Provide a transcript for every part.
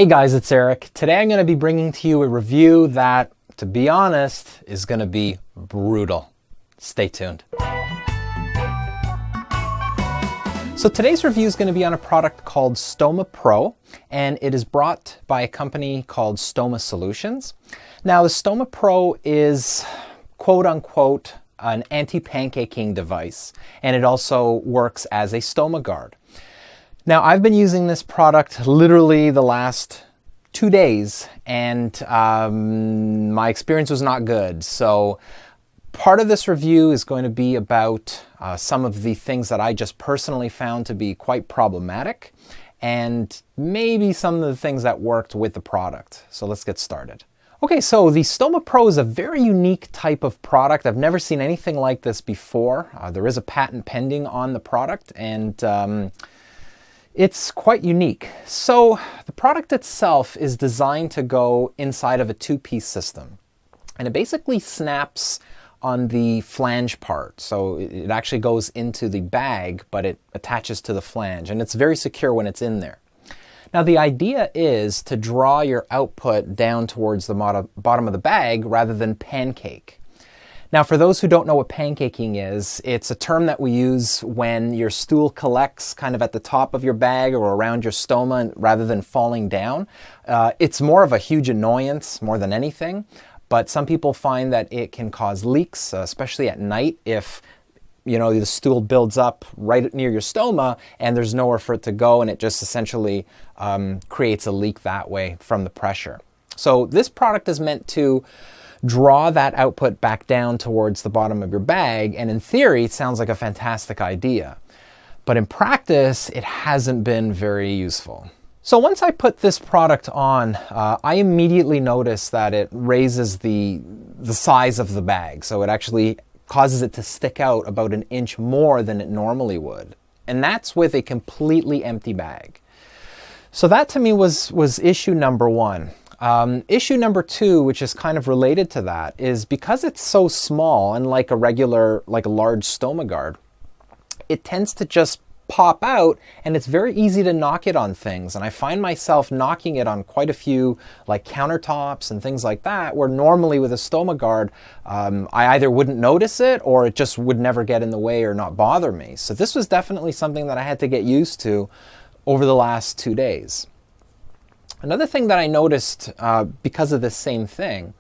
Hey guys, it's Eric. Today I'm going to be bringing to you a review that, to be honest, is going to be brutal. Stay tuned. So today's review is going to be on a product called Stoma Pro, and it is brought by a company called Stoma Solutions. Now the Stoma Pro is quote unquote an anti-pancaking device, and it also works as a stoma guard. Now, I've been using this product literally the last 2 days, and my experience was not good. So part of this review is going to be about some of the things that I just personally found to be quite problematic, and maybe some of the things that worked with the product. So let's get started. Okay, so the Stoma Pro is a very unique type of product. I've never seen anything like this before. There is a patent pending on the product, and it's quite unique. So the product itself is designed to go inside of a two-piece system, and it basically snaps on the flange part. So it actually goes into the bag, but it attaches to the flange, and it's very secure when it's in there. Now the idea is to draw your output down towards the bottom of the bag rather than pancake. Now, for those who don't know what pancaking is, it's a term that we use when your stool collects kind of at the top of your bag or around your stoma rather than falling down. It's more of a huge annoyance more than anything, but some people find that it can cause leaks, especially at night if the stool builds up right near your stoma and there's nowhere for it to go, and it just essentially creates a leak that way from the pressure. So this product is meant to draw that output back down towards the bottom of your bag, and in theory it sounds like a fantastic idea, but in practice it hasn't been very useful. So once I put this product on, I immediately noticed that it raises the size of the bag, so it actually causes it to stick out about 1 inch more than it normally would, and that's with a completely empty bag. So that to me was issue number one. Issue number two, which is kind of related to that, is because it's so small, and like a large stoma guard, it tends to just pop out, and it's very easy to knock it on things. And I find myself knocking it on quite a few like countertops and things like that, where normally with a stoma guard, I either wouldn't notice it or it just would never get in the way or not bother me. So this was definitely something that I had to get used to over the last 2 days. Another thing that I noticed because of this same thing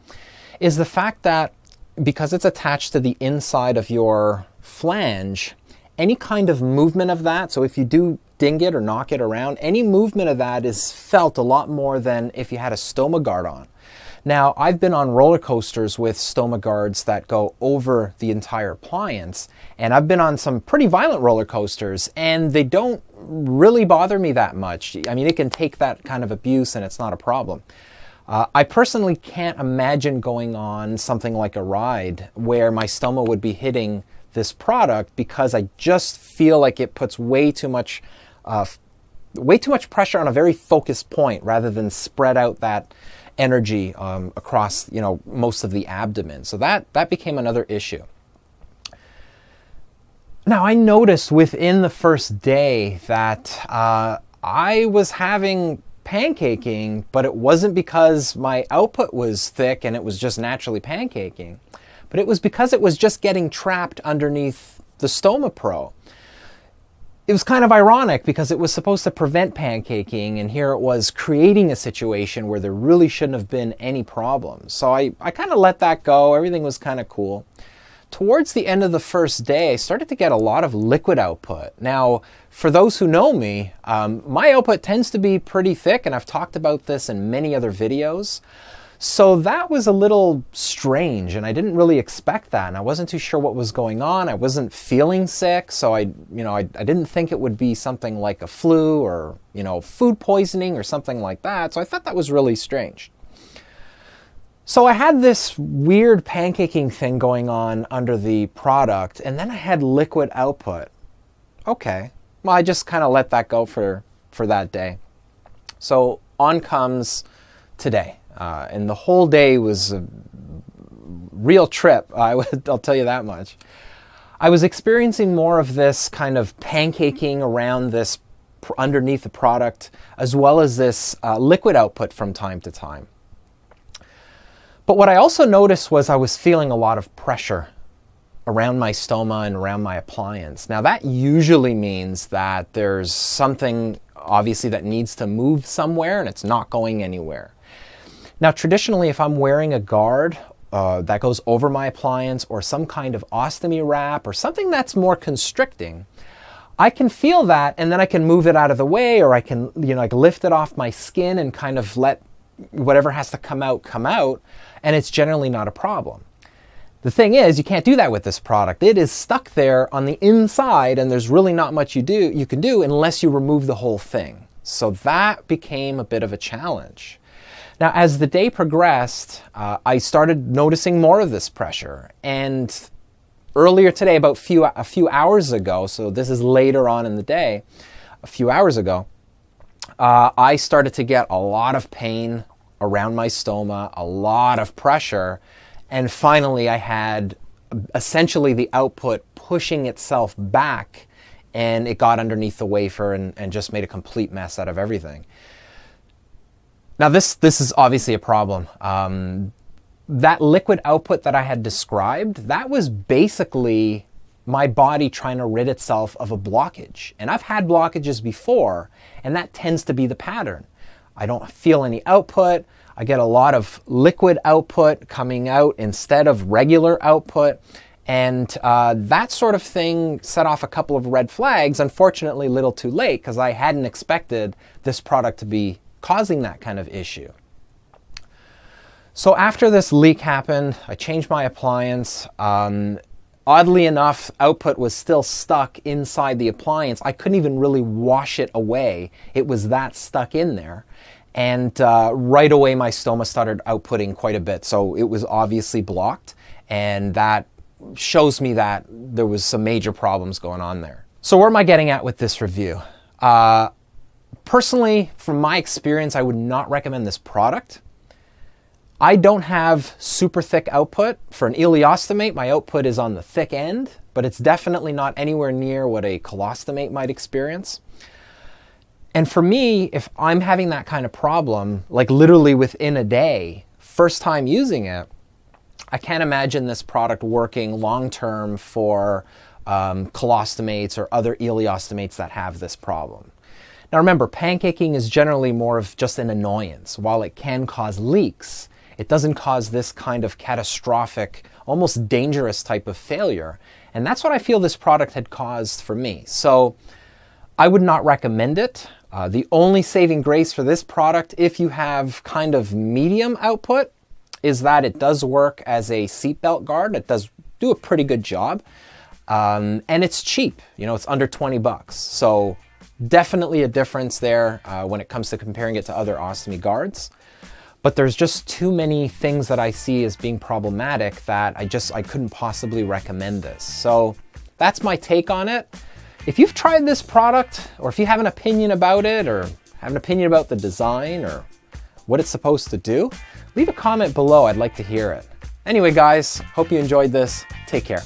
is the fact that because it's attached to the inside of your flange, any kind of movement of that, so if you do ding it or knock it around, any movement of that is felt a lot more than if you had a stoma guard on. Now, I've been on roller coasters with stoma guards that go over the entire appliance, and I've been on some pretty violent roller coasters, and they don't really bother me that much. I mean, it can take that kind of abuse and it's not a problem. I personally can't imagine going on something like a ride where my stoma would be hitting this product, because I just feel like it puts way too much pressure on a very focused point rather than spread out that energy across most of the abdomen. So that became another issue. Now, I noticed within the first day that I was having pancaking, but it wasn't because my output was thick and it was just naturally pancaking, but it was because it was just getting trapped underneath the Stoma Pro. It was kind of ironic because it was supposed to prevent pancaking, and here it was creating a situation where there really shouldn't have been any problems. So I kind of let that go. Everything was kind of cool. Towards the end of the first day, I started to get a lot of liquid output. Now, for those who know me, my output tends to be pretty thick, and I've talked about this in many other videos. So that was a little strange, and I didn't really expect that, and I wasn't too sure what was going on. I wasn't feeling sick, so I didn't think it would be something like a flu or food poisoning or something like that. So I thought that was really strange. So I had this weird pancaking thing going on under the product, and then I had liquid output. Okay, well, I just kind of let that go for that day. So on comes today, and the whole day was a real trip, I'll tell you that much. I was experiencing more of this kind of pancaking around this underneath the product, as well as this liquid output from time to time. But what I also noticed was I was feeling a lot of pressure around my stoma and around my appliance. Now that usually means that there's something obviously that needs to move somewhere and it's not going anywhere. Now traditionally, if I'm wearing a guard that goes over my appliance or some kind of ostomy wrap or something that's more constricting, I can feel that and then I can move it out of the way, or I can, like lift it off my skin and kind of let whatever has to come out, and it's generally not a problem. The thing is, you can't do that with this product. It is stuck there on the inside and there's really not much you can do unless you remove the whole thing. So that became a bit of a challenge. Now, as the day progressed, I started noticing more of this pressure. And earlier today, about a few hours ago, so this is later on in the day, a few hours ago, I started to get a lot of pain around my stoma, a lot of pressure, and finally I had essentially the output pushing itself back, and it got underneath the wafer and just made a complete mess out of everything. Now this is obviously a problem. That liquid output that I had described, that was basically my body trying to rid itself of a blockage. And I've had blockages before, and that tends to be the pattern. I don't feel any output. I get a lot of liquid output coming out instead of regular output. And that sort of thing set off a couple of red flags, unfortunately a little too late, because I hadn't expected this product to be causing that kind of issue. So after this leak happened, I changed my appliance. Oddly enough, output was still stuck inside the appliance. I couldn't even really wash it away. It was that stuck in there. And right away, my stoma started outputting quite a bit. So it was obviously blocked. And that shows me that there was some major problems going on there. So where am I getting at with this review? Personally, from my experience, I would not recommend this product. I don't have super thick output. For an ileostomate, my output is on the thick end, but it's definitely not anywhere near what a colostomate might experience. And for me, if I'm having that kind of problem, like literally within a day, first time using it, I can't imagine this product working long-term for colostomates or other ileostomates that have this problem. Now remember, pancaking is generally more of just an annoyance. While it can cause leaks, it doesn't cause this kind of catastrophic, almost dangerous type of failure. And that's what I feel this product had caused for me. So I would not recommend it. The only saving grace for this product, if you have kind of medium output, is that it does work as a seatbelt guard. It does do a pretty good job. And it's cheap. It's under 20 bucks. So definitely a difference there when it comes to comparing it to other ostomy guards. But there's just too many things that I see as being problematic that I couldn't possibly recommend this. So that's my take on it. If you've tried this product, or if you have an opinion about it, or have an opinion about the design, or what it's supposed to do, leave a comment below. I'd like to hear it. Anyway, guys, hope you enjoyed this. Take care.